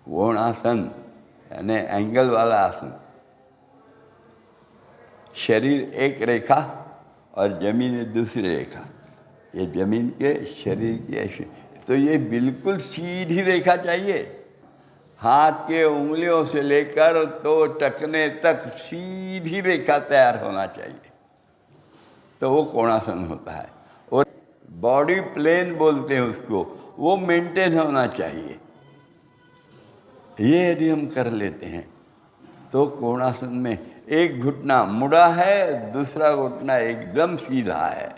कोणासन यानी एंगल वाला आसन। शरीर एक रेखा और जमीन दूसरी रेखा, ये जमीन के शरीर की ऐसे, तो ये बिल्कुल सीधी रेखा चाहिए। हाथ के उंगलियों से लेकर तो टखने तक सीधी रेखा तैयार होना चाहिए, तो वो कोणासन होता है। और बॉडी प्लेन बोलते हैं उसको, वो मेंटेन होना चाहिए। ये यदि हम कर लेते हैं तो कोणासन में एक घुटना मुड़ा है, दूसरा घुटना एकदम सीधा है।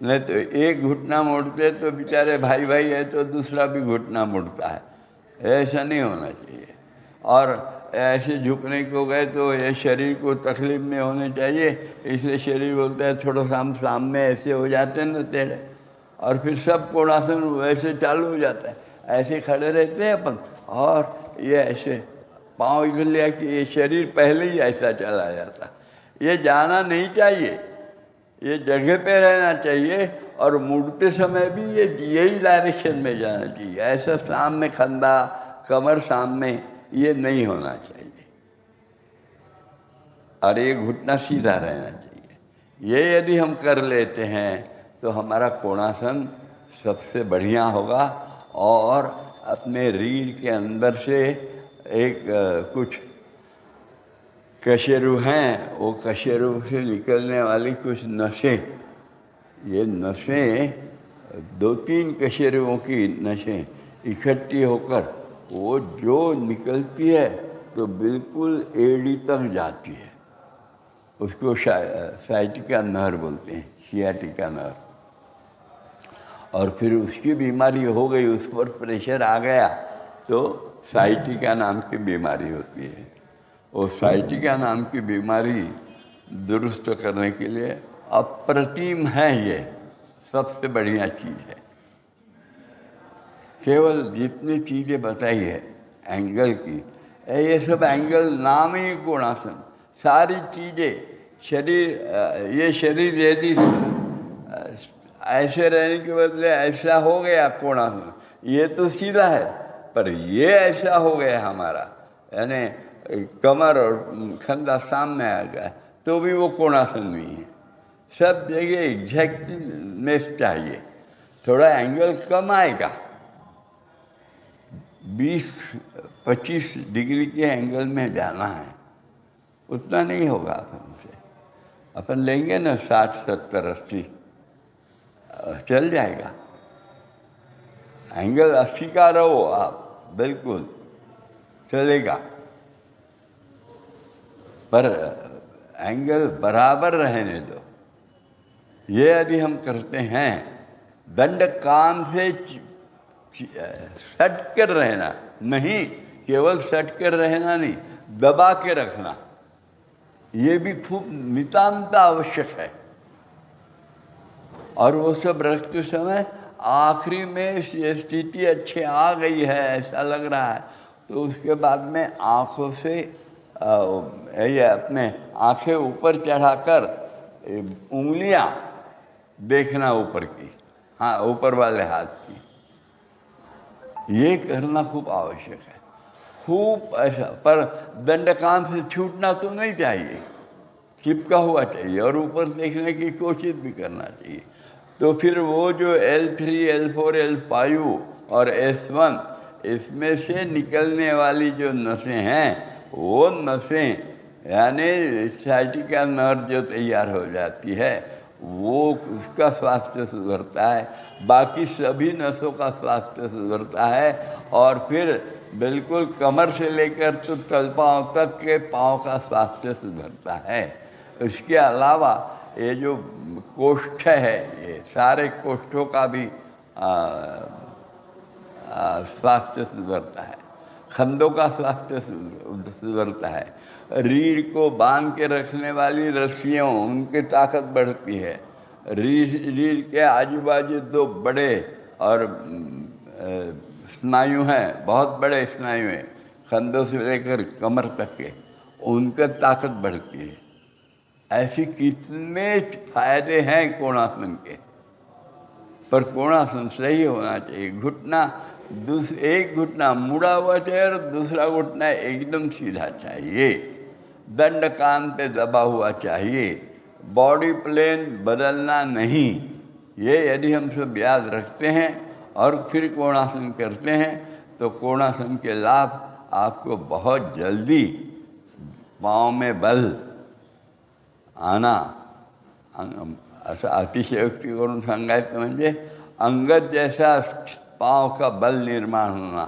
नहीं तो एक घुटना मुड़ते तो बेचारे भाई भाई है तो दूसरा भी घुटना मुड़ता है, ऐसा नहीं होना चाहिए। और ऐसे झुकने को गए तो ये शरीर को तकलीफ नहीं होनी चाहिए, इसलिए शरीर बोलता है थोड़ा सामने ऐसे हो जाते हैं ना टेढ़े, और फिर सब कोणासन वैसे चालू हो जाता है। ऐसे खड़े रहते हैं अपन, और ये ऐसे पाँव इधर लिया कि ये शरीर पहले ही ऐसा चला जाता। ये जाना नहीं चाहिए, ये जगह पे रहना चाहिए, और मुड़ते समय भी ये यही डायरेक्शन में जाना चाहिए। ऐसा सामने कंधा कमर सामने ये नहीं होना चाहिए, और ये घुटना सीधा रहना चाहिए। ये यदि हम कर लेते हैं तो हमारा कोणासन सबसे बढ़िया होगा। और अपने रीढ़ के अंदर से एक कुछ कशेरु हैं, वो कशेरु से निकलने वाली कुछ नसें, ये नसें 2-3 कशेरुओं की नसें इकट्ठी होकर वो जो निकलती है तो बिल्कुल एड़ी तक जाती है। उसको साइटिका नहर बोलते हैं, सियाटिका नहर। और फिर उसकी बीमारी हो गई, उस पर प्रेशर आ गया तो साइटिका नाम की बीमारी होती है। वो साइटिका नाम की बीमारी दुरुस्त करने के लिए अप्रतिम है, ये सबसे बढ़िया चीज़ है। केवल जितनी चीज़ें बताई है एंगल की, ये सब एंगल नाम ही कोणासन। सारी चीज़ें शरीर, ये शरीर यदि ऐसे रहने के बदले ऐसा हो गया कोणासन, ये तो सीधा है, पर ये ऐसा हो गया हमारा, यानी कमर और कंधा सामने आ गया, तो भी वो कोणासन नहीं है। सब जगह एग्जैक्टनेस चाहिए। थोड़ा एंगल कम आएगा, 20-25 डिग्री के एंगल में जाना है, उतना नहीं होगा अपन से। अपन लेंगे ना 60, 70, 80, चल जाएगा। एंगल 80 का रहो आप, बिल्कुल चलेगा, पर एंगल बराबर रहने दो। ये यदि हम करते हैं, दंड काम से सट कर रहना नहीं, केवल सट कर रहना नहीं, दबा के रखना, ये भी खूब नितांत आवश्यक है। और वो सब रखते समय आखिरी में ये स्थिति अच्छी आ गई है ऐसा लग रहा है, तो उसके बाद में आँखों से ये अपने आँखें ऊपर चढ़ाकर उंगलियां देखना ऊपर की, हाँ ऊपर वाले हाथ की, ये करना खूब आवश्यक है। खूब ऐसा, पर दंडकाम से छूटना तो नहीं चाहिए, चिपका हुआ चाहिए, और ऊपर देखने की कोशिश भी करना चाहिए। तो फिर वो जो L3, L4, L5 और S1, इसमें से निकलने वाली जो नसें हैं, वो नसें यानी साइटिका नर्व जो तैयार हो जाती है, वो उसका स्वास्थ्य सुधरता है, बाकी सभी नसों का स्वास्थ्य सुधरता है। और फिर बिल्कुल कमर से लेकर तो तलपाँव तक के पाँव का स्वास्थ्य सुधरता है। इसके अलावा ये जो कोष्ठ है, ये सारे कोष्ठों का भी स्वास्थ्य सुधरता है, खंडों का स्वास्थ्य सुधरता है। रीढ़ को बांध के रखने वाली रस्सियों, उनकी ताकत बढ़ती है। रीढ़ के आजू बाजू 2 बड़े और स्नायु हैं, बहुत बड़े स्नायु हैं, कंधों से लेकर कमर तक के, उनका ताकत बढ़ती है। ऐसे कितने फायदे हैं कोणासन के, पर कोणासन सही होना चाहिए। घुटना एक घुटना मुड़ा हुआ चाहिए और दूसरा घुटना एकदम सीधा चाहिए, दंड कान पे दबा हुआ चाहिए, बॉडी प्लेन बदलना नहीं। ये यदि हम सब याद रखते हैं और फिर कोणासन करते हैं तो कोणासन के लाभ आपको बहुत जल्दी पाँव में बल आना। असं अतिशयोक्ती करून सांगायचं म्हणजे अंगद जैसा पाँव का बल निर्माण होना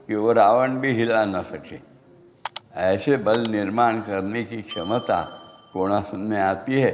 कि वो रावण भी हिला न सके, ऐसे बल निर्माण करने की क्षमता कोणासन में आती है।